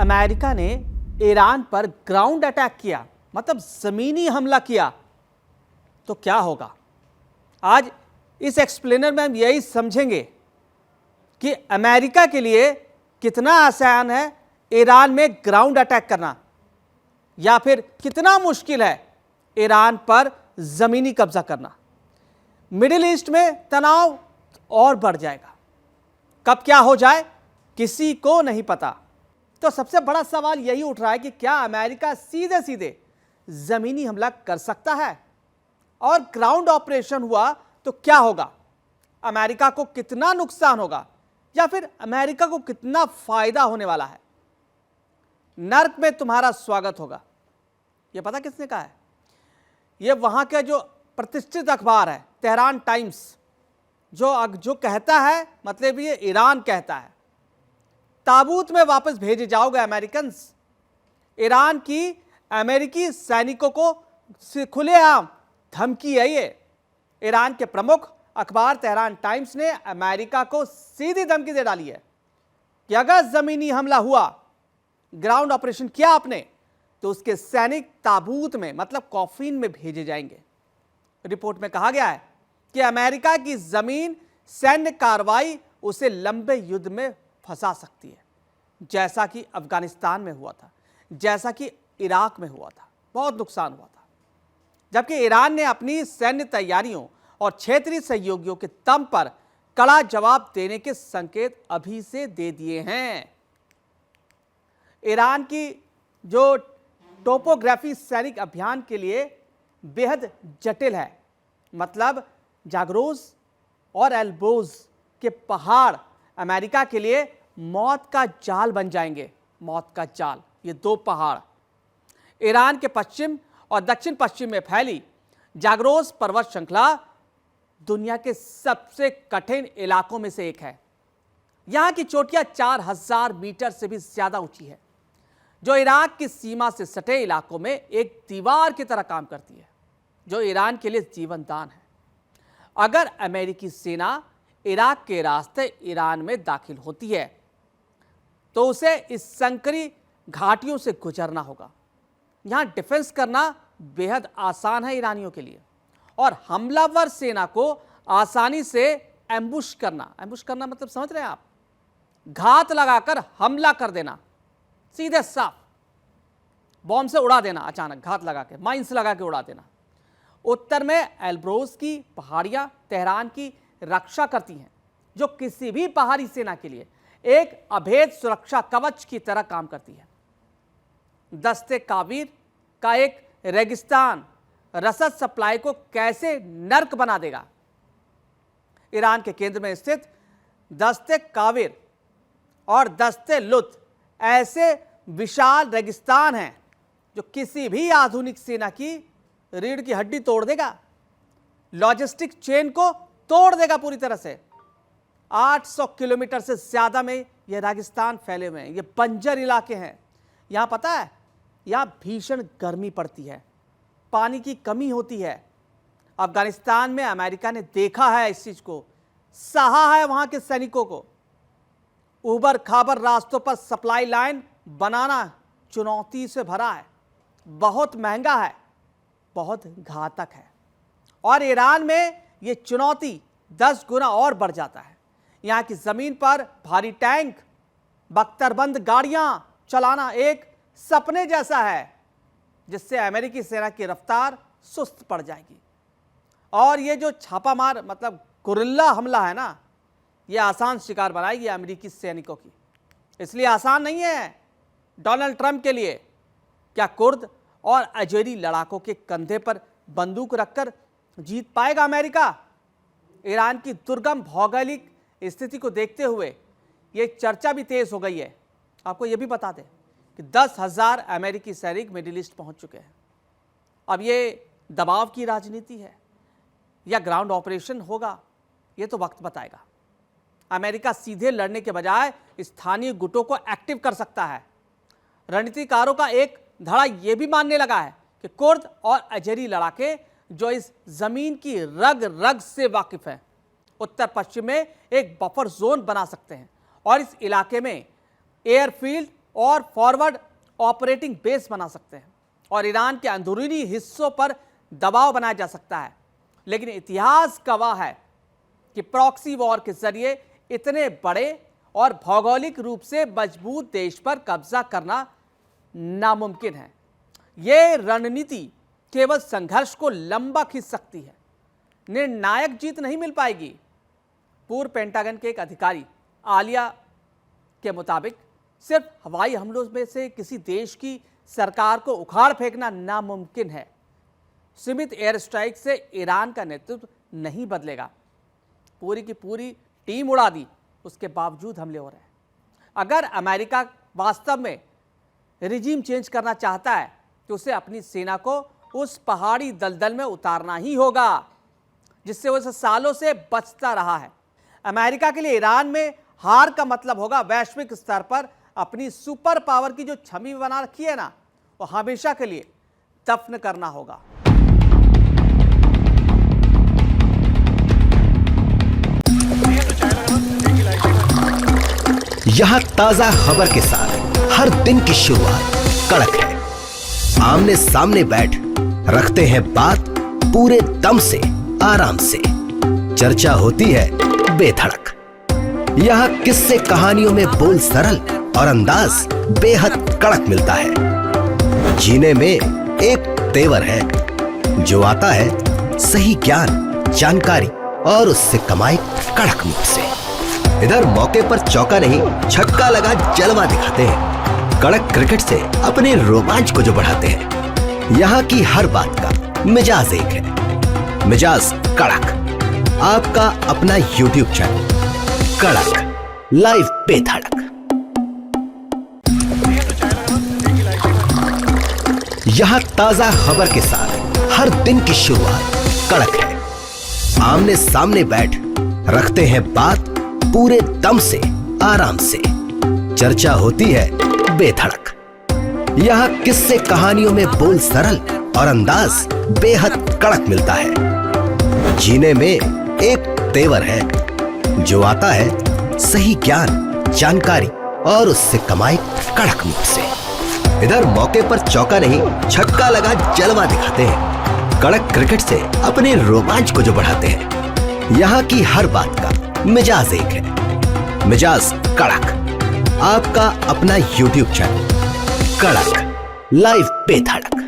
America ने Iran पर ground attack किया, मतलब जमीनी हमला किया, तो क्या होगा? आज इस एक्सप्लेनर में हम यही समझेंगे कि अमेरिका के लिए कितना आसान है ईरान में ग्राउंड अटैक करना, या फिर कितना मुश्किल है ईरान पर जमीनी कब्जा करना। मिडिल ईस्ट में तनाव और बढ़ जाएगा, कब क्या हो जाए किसी को नहीं पता। तो सबसे बड़ा सवाल यही उठ रहा है कि क्या अमेरिका सीधे सीधे जमीनी हमला कर सकता है? और ग्राउंड ऑपरेशन हुआ तो क्या होगा? अमेरिका को कितना नुकसान होगा, या फिर अमेरिका को कितना फायदा होने वाला है? नर्क में तुम्हारा स्वागत होगा, यह पता किसने कहा है? यह वहां का जो प्रतिष्ठित अखबार है तेहरान टाइम्स, जो कहता है, मतलब ये ईरान कहता है ताबूत में वापस भेजे जाओगे अमेरिकन। ईरान की अमेरिकी सैनिकों को खुलेआम धमकी है ये। ईरान के प्रमुख अखबार तेहरान टाइम्स ने अमेरिका को सीधी धमकी दे डाली है कि अगर जमीनी हमला हुआ, ग्राउंड ऑपरेशन किया आपने, तो उसके सैनिक ताबूत में, मतलब कॉफिन में भेजे जाएंगे। रिपोर्ट में कहा गया है कि अमेरिका की जमीन सैन्य कार्रवाई उसे लंबे युद्ध में फंसा सकती है, जैसा कि अफगानिस्तान में हुआ था, जैसा कि इराक में हुआ था, बहुत नुकसान हुआ था। जबकि ईरान ने अपनी सैन्य तैयारियों और क्षेत्रीय सहयोगियों के दम पर कड़ा जवाब देने के संकेत अभी से दे दिए हैं। ईरान की जो टोपोग्राफी सैनिक अभियान के लिए बेहद जटिल है, मतलब जागरोस और एल्ब्रोज के पहाड़ अमेरिका के लिए मौत का जाल बन जाएंगे। मौत का जाल, ये दो पहाड़ ईरान के पश्चिम और दक्षिण पश्चिम में फैली जागरोस पर्वत श्रृंखला दुनिया के सबसे कठिन इलाकों में से एक है। यहां की चोटियां 4000 मीटर से भी ज्यादा ऊंची है, जो इराक की सीमा से सटे इलाकों में एक दीवार की तरह काम करती है, जो ईरान के लिए जीवनदान है। अगर अमेरिकी सेना इराक के रास्ते ईरान में दाखिल होती है तो उसे इस संकरी घाटियों से गुजरना होगा। यहां डिफेंस करना बेहद आसान है ईरानियों के लिए, और हमलावर सेना को आसानी से एम्बुश करना मतलब समझ रहे हैं आप? घात लगाकर हमला कर देना, सीधे साफ बॉम्ब से उड़ा देना, अचानक घात लगा के, माइंस लगा के उड़ा देना। उत्तर में एल्ब्रोज की पहाड़ियां तेहरान की रक्षा करती हैं, जो किसी भी पहाड़ी सेना के लिए एक अभेद सुरक्षा कवच की तरह काम करती है। दस्ते काबिर का एक रेगिस्तान रसद सप्लाई को कैसे नर्क बना देगा? ईरान के केंद्र में स्थित दस्ते काबिर और दस्ते लुत ऐसे विशाल रेगिस्तान हैं जो किसी भी आधुनिक सेना की रीढ़ की हड्डी तोड़ देगा, लॉजिस्टिक चेन को तोड़ देगा पूरी तरह से। 800 किलोमीटर से ज्यादा में यह रेगिस्तान फैले हुए हैं, ये बंजर इलाके हैं। यहां पता है, यहां भीषण गर्मी पड़ती है, पानी की कमी होती है। अफगानिस्तान में अमेरिका ने देखा है इस चीज को, सहा है वहां के सैनिकों को। उबर खाबर रास्तों पर सप्लाई लाइन बनाना चुनौती से भरा है, बहुत महंगा है, बहुत घातक है। और ईरान में यह चुनौती 10 गुना और बढ़ जाता है। यहां की जमीन पर भारी टैंक, बख्तरबंद गाड़ियां चलाना एक सपने जैसा है, जिससे अमेरिकी सेना की रफ्तार सुस्त पड़ जाएगी। और ये जो छापामार, मतलब गुरिल्ला हमला है ना, ये आसान शिकार बनाएगी अमेरिकी सैनिकों की। इसलिए आसान नहीं है डोनाल्ड ट्रंप के लिए। क्या कुर्द और अजेरी लड़ाकों के कंधे पर बंदूक रखकर जीत पाएगा अमेरिका? ईरान की दुर्गम भौगोलिक स्थिति को देखते हुए ये चर्चा भी तेज हो गई है। आपको यह भी बता दें कि 10,000 अमेरिकी सैनिक मिडिल ईस्ट पहुंच चुके हैं। अब ये दबाव की राजनीति है या ग्राउंड ऑपरेशन होगा, ये तो वक्त बताएगा। अमेरिका सीधे लड़ने के बजाय स्थानीय गुटों को एक्टिव कर सकता है। रणनीतिकारों का एक धड़ा यह भी मानने लगा है कि कुर्द और अजेरी लड़ाके जो इस जमीन की रग रग से वाकिफ हैं, उत्तर पश्चिम में एक बफर जोन बना सकते हैं और इस इलाके में एयरफील्ड और फॉरवर्ड ऑपरेटिंग बेस बना सकते हैं और ईरान के अंदरूनी हिस्सों पर दबाव बनाया जा सकता है। लेकिन इतिहास गवाह है कि प्रॉक्सी वॉर के जरिए इतने बड़े और भौगोलिक रूप से मजबूत देश पर कब्जा करना नामुमकिन है। यह रणनीति केवल संघर्ष को लंबा खींच सकती है, निर्णायक जीत नहीं मिल पाएगी। पूर्व पेंटागन के एक अधिकारी आलिया के मुताबिक सिर्फ हवाई हमलों में से किसी देश की सरकार को उखाड़ फेंकना नामुमकिन है। सीमित एयर स्ट्राइक से ईरान का नेतृत्व नहीं बदलेगा। पूरी की पूरी टीम उड़ा दी, उसके बावजूद हमले हो रहे हैं। अगर अमेरिका वास्तव में रिजीम चेंज करना चाहता है तो उसे अपनी सेना को उस पहाड़ी दलदल में उतारना ही होगा जिससे वो सालों से बचता रहा है। अमेरिका के लिए ईरान में हार का मतलब होगा वैश्विक स्तर पर अपनी सुपर पावर की जो छवि बना रखी है ना, वो हमेशा के लिए दफन करना होगा। यहाँ ताजा खबर के साथ हर दिन की शुरुआत कड़क है। आमने सामने बैठ रखते हैं बात पूरे दम से, आराम से। चर्चा होती है बेधड़क। यहाँ किस्से कहानियों में बोल सरल और अंदाज बेहद कड़क मिलता है। जीने में एक तेवर है जो आता है सही ज्ञान, जानकारी और उससे कमाई कड़क मुख से। इधर मौके पर चौका नहीं छक्का लगा जलवा दिखाते हैं। कड़क क्रिकेट से अपने रोमांच को जो बढ़ाते हैं। यहाँ की हर बात का मिजाज एक है, मिजाज कड़क। आपका अपना YouTube चैनल कड़क लाइव बेधड़क। यहाँ ताजा खबर के साथ हर दिन की शुरुआत कड़क है। आमने सामने बैठ रखते हैं बात पूरे दम से, आराम से। चर्चा होती है बेधड़क। यहाँ किस्से कहानियों में बोल सरल और अंदाज बेहद कड़क मिलता है। जीने में एक तेवर है जो आता है सही ज्ञान, जानकारी और उससे कमाई कड़क मुख से। इधर मौके पर चौका नहीं छक्का लगा जलवा दिखाते हैं। कड़क क्रिकेट से अपने रोमांच को जो बढ़ाते हैं। यहाँ की हर बात का मिजाज एक है, मिजाज कड़क। आपका अपना YouTube चैनल कड़क लाइव बेधड़क।